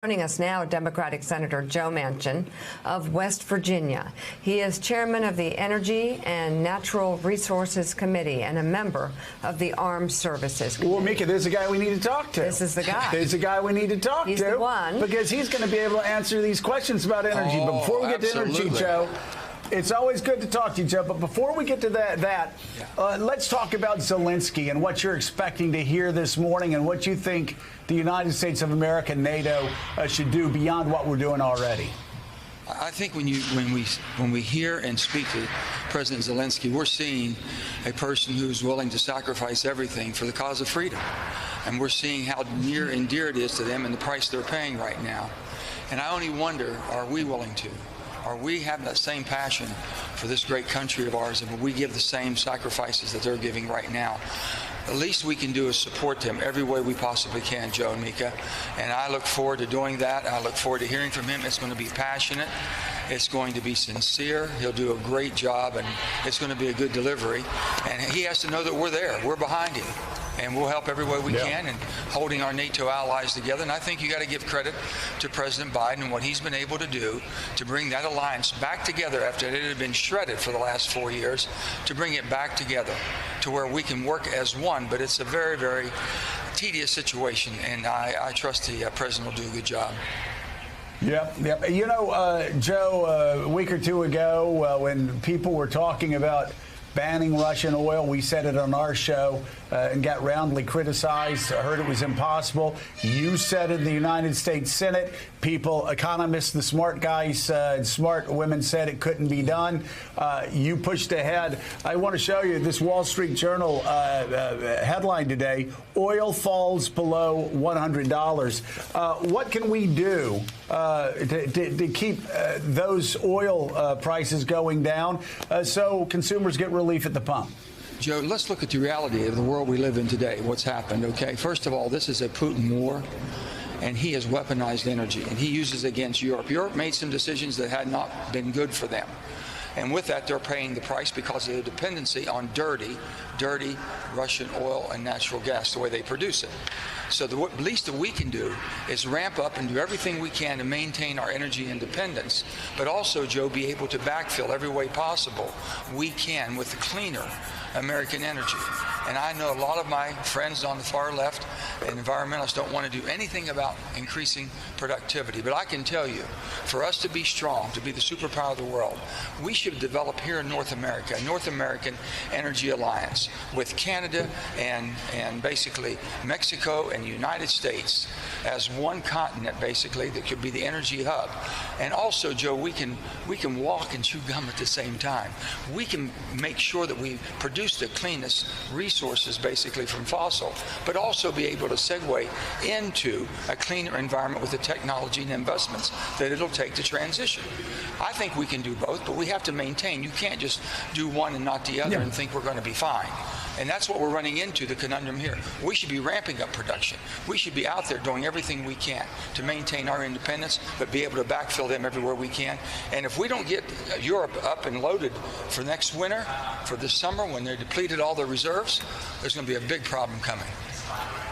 Joining us now, Democratic Senator Joe Manchin of West Virginia. He is chairman of the Energy and Natural Resources Committee and a member of the Armed Services Committee. Well, Mika, there's a guy we need to talk to. This is the guy. There's a guy we need to talk to. He's the one. Because he's going to be able to answer these questions about energy. But before we get to energy, Joe, it's always good to talk to you, Joe. But before we get to let's talk about Zelensky and what you're expecting to hear this morning and what you think the United States of America and NATO should do beyond what we're doing already. I think when we hear and speak to President Zelensky, we're seeing a person who's willing to sacrifice everything for the cause of freedom. And we're seeing how near and dear it is to them and the price they're paying right now. And I only wonder, are we willing to? Are we having that same passion for this great country of ours, and will we give the same sacrifices that they're giving right now? The least we can do is support them every way we possibly can, Joe and Mika. And I look forward to doing that. I look forward to hearing from him. It's going to be passionate. It's going to be sincere. He'll do a great job, and it's going to be a good delivery. And he has to know that we're there. We're behind him. And we'll help every way we can in holding our NATO allies together. And I think you got to give credit to President Biden and what he's been able to do to bring that alliance back together after it had been shredded for the last 4 years, to bring it back together to where we can work as one. But it's a very, very tedious situation, and I trust the president will do a good job. Yep. You know, Joe, a week or two ago, when people were talking about banning Russian oil, we said it on our show and got roundly criticized. I heard it was impossible. You said in the United States Senate, people, economists, the smart guys, smart women said it couldn't be done. You pushed ahead. I want to show you this Wall Street Journal headline today: oil falls below $100. What can we do to keep those oil prices going down so consumers get relief at the pump? Joe, let's look at the reality of the world we live in today, what's happened, okay? First of all, this is a Putin war, and he has weaponized energy, and he uses against Europe. Europe made some decisions that had not been good for them. And with that, they're paying the price because of their dependency on dirty Russian oil and natural gas, the way they produce it. So the least that we can do is ramp up and do everything we can to maintain our energy independence, but also, Joe, be able to backfill every way possible we can with the cleaner American energy. And I know a lot of my friends on the far left and environmentalists don't want to do anything about increasing productivity. But I can tell you, for us to be strong, to be the superpower of the world, we should develop here in North America a North American Energy Alliance with Canada and basically Mexico and the United States as one continent, basically, that could be the energy hub. And also, Joe, we can walk and chew gum at the same time. We can make sure that we produce the cleanest resources, basically, from fossil, but also be able to segue into a cleaner environment with the technology and investments that it'll take to transition. I think we can do both, but we have to maintain. You can't just do one and not the other and think we're going to be fine. And that's what we're running into, the conundrum here. We should be ramping up production. We should be out there doing everything we can to maintain our independence, but be able to backfill them everywhere we can. And if we don't get Europe up and loaded for next winter, for this summer, when they're depleted all their reserves, there's going to be a big problem coming.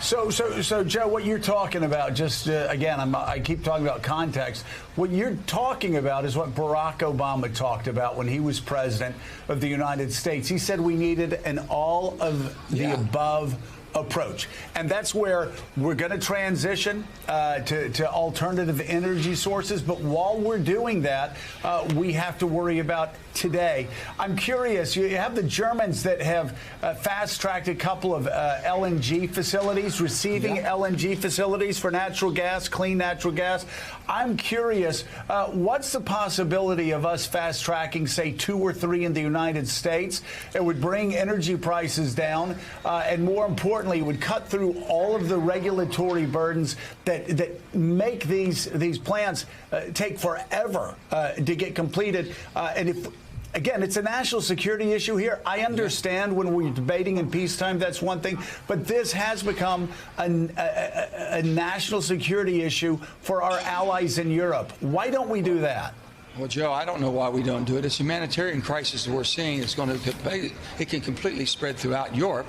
So, Joe, what you're talking about, just again, I keep talking about context. What you're talking about is what Barack Obama talked about when he was president of the United States. He said we needed an all of the above approach. And that's where we're going to transition to alternative energy sources. But while we're doing that, we have to worry about today. I'm curious, you have the Germans that have fast-tracked a couple of LNG facilities, receiving LNG facilities for natural gas, clean natural gas. I'm curious, what's the possibility of us fast-tracking, say, 2 or 3 in the United States? It would bring energy prices down, and more importantly, it would cut through all of the regulatory burdens that make these plants take forever to get completed. And if again, it's a national security issue here. I understand when we're debating in peacetime, that's one thing. But this has become a national security issue for our allies in Europe. Why don't we do that? Well, Joe, I don't know why we don't do it. It's a humanitarian crisis that we're seeing. It can completely spread throughout Europe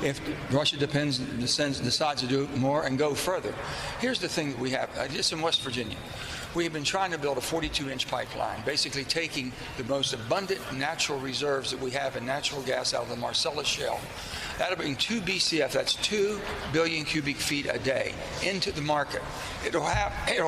if Russia decides to do more and go further. Here's the thing that we have, just in West Virginia. We have been trying to build a 42-inch pipeline, basically taking the most abundant natural reserves that we have in natural gas out of the Marcellus Shale. That'll bring 2 BCF, that's 2 billion cubic feet a day, into the market. It'll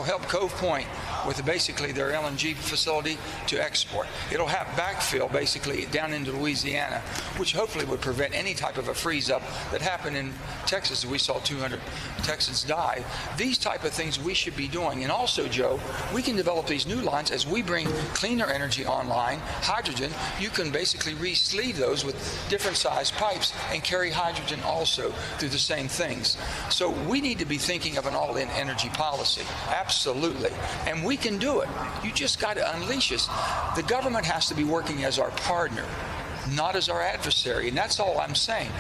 help Cove Point with basically their LNG facility to export. It'll have backfill basically down into Louisiana, which hopefully would prevent any type of a freeze-up that happened in Texas. We saw 200 Texans die. These type of things we should be doing. And also, Joe, we can develop these new lines as we bring cleaner energy online. Hydrogen, you can basically re-sleeve those with different sized pipes and carry hydrogen also through the same things. So we need to be thinking of an all-in energy policy. Absolutely. And we can do it. You just got to unleash us. The government has to be working as our partner, not as our adversary. And that's all I'm saying.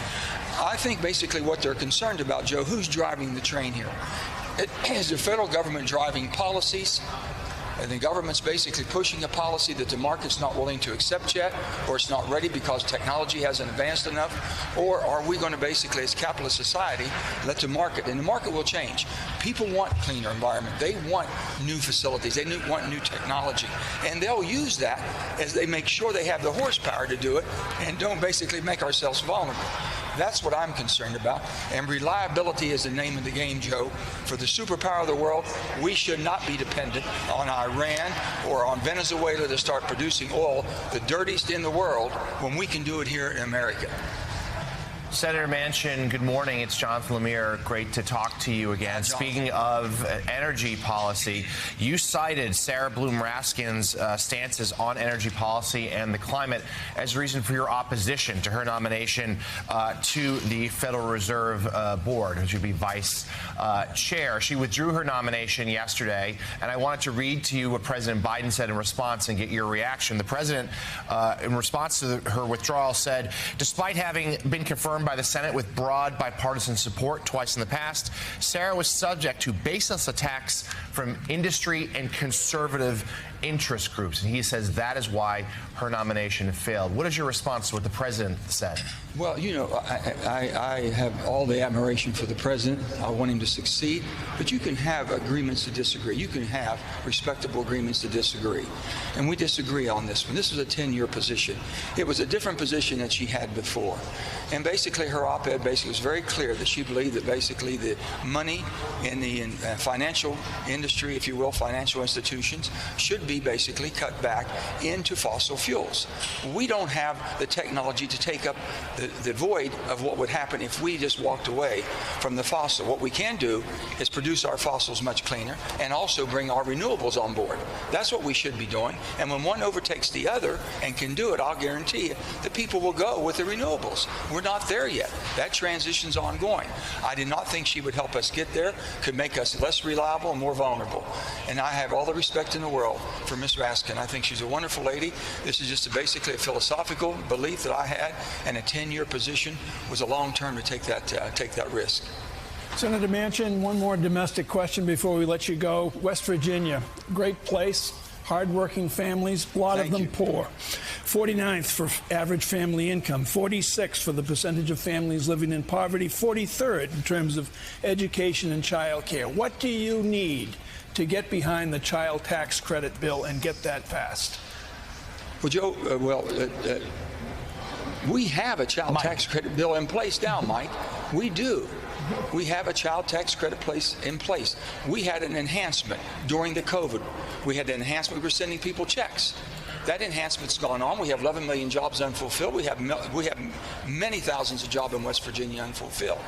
I think basically what they're concerned about, Joe, who's driving the train here? Is the federal government driving policies? And the government's basically pushing a policy that the market's not willing to accept yet, or it's not ready because technology hasn't advanced enough? Or are we going to basically, as capitalist society, let the market, and the market will change. People want cleaner environment. They want new facilities. They want new technology. And they'll use that as they make sure they have the horsepower to do it and don't basically make ourselves vulnerable. That's what I'm concerned about. And reliability is the name of the game, Joe. For the superpower of the world, we should not be dependent on Iran or on Venezuela to start producing oil, the dirtiest in the world, when we can do it here in America. Senator Manchin, good morning. It's Jonathan Lemire. Great to talk to you again. Speaking of energy policy, you cited Sarah Bloom Raskin's stances on energy policy and the climate as a reason for your opposition to her nomination to the Federal Reserve Board, which would be vice chair. She withdrew her nomination yesterday, and I wanted to read to you what President Biden said in response and get your reaction. The president, in response to her withdrawal, said, despite having been confirmed by the Senate with broad bipartisan support twice in the past, Sarah was subject to baseless attacks from industry and conservative interest groups. And he says that is why her nomination failed. What is your response to what the president said? Well, you know, I have all the admiration for the president. I want him to succeed. But you can have agreements to disagree. You can have respectable agreements to disagree. And we disagree on this one. This was a 10-year position. It was a different position that she had before. And basically her op-ed basically was very clear that she believed that basically the money in the financial industry, if you will, financial institutions, should be basically cut back into fossil fuels. We don't have the technology to take up the void of what would happen if we just walked away from the fossil. What we can do is produce our fossils much cleaner and also bring our renewables on board. That's what we should be doing. And when one overtakes the other and can do it, I'll guarantee you that people will go with the renewables. We're not there yet. That transition's ongoing. I did not think she would help us get there, could make us less reliable and more vulnerable. And I have all the respect in the world for Ms. Raskin. I think she's a wonderful lady. This is just basically a philosophical belief that I had, and a 10-year position was a long term to take that risk. Senator Manchin, one more domestic question before we let you go. West Virginia, great place, hardworking families, a lot of them poor. 49th for average family income, 46th for the percentage of families living in poverty, 43rd in terms of education and child care. What do you need to get behind the child tax credit bill and get that passed? Well, Joe, we have a child tax credit bill in place now, Mike. We do. We have a child tax credit in place. We had an enhancement during the COVID. We had an enhancement. We were sending people checks. That enhancement's gone on. We have 11 million jobs unfulfilled. We have many thousands of jobs in West Virginia unfulfilled.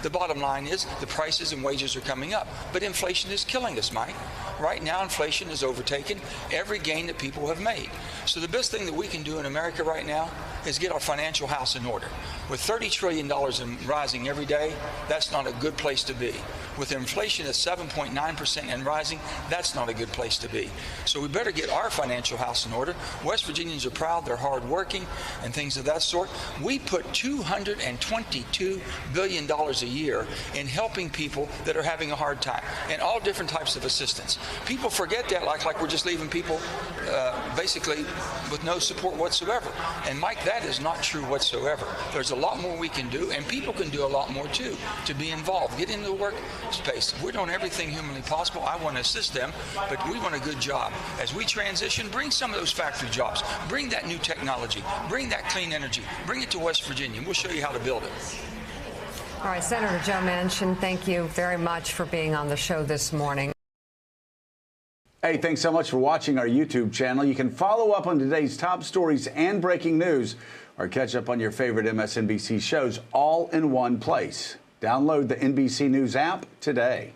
The bottom line is the prices and wages are coming up, but inflation is killing us, Mike. Right now, inflation has overtaken every gain that people have made. So the best thing that we can do in America right now is get our financial house in order. With $30 trillion in rising every day, that's not a good place to be. with inflation at 7.9% and rising, that's not a good place to be. So we better get our financial house in order. West Virginians are proud, they're hardworking, and things of that sort. We put $222 billion a year in helping people that are having a hard time, and all different types of assistance. People forget that like we're just leaving people basically with no support whatsoever. And Mike, that is not true whatsoever. There's a lot more we can do, and people can do a lot more too to be involved. Get into the workspace. We're doing everything humanly possible. I want to assist them, but we want a good job. As we transition, bring some of those factory jobs. Bring that new technology. Bring that clean energy. Bring it to West Virginia. We'll show you how to build it. All right, Senator Joe Manchin, thank you very much for being on the show this morning. Hey, thanks so much for watching our YouTube channel. You can follow up on today's top stories and breaking news, or catch up on your favorite MSNBC shows all in one place. Download the NBC News app today.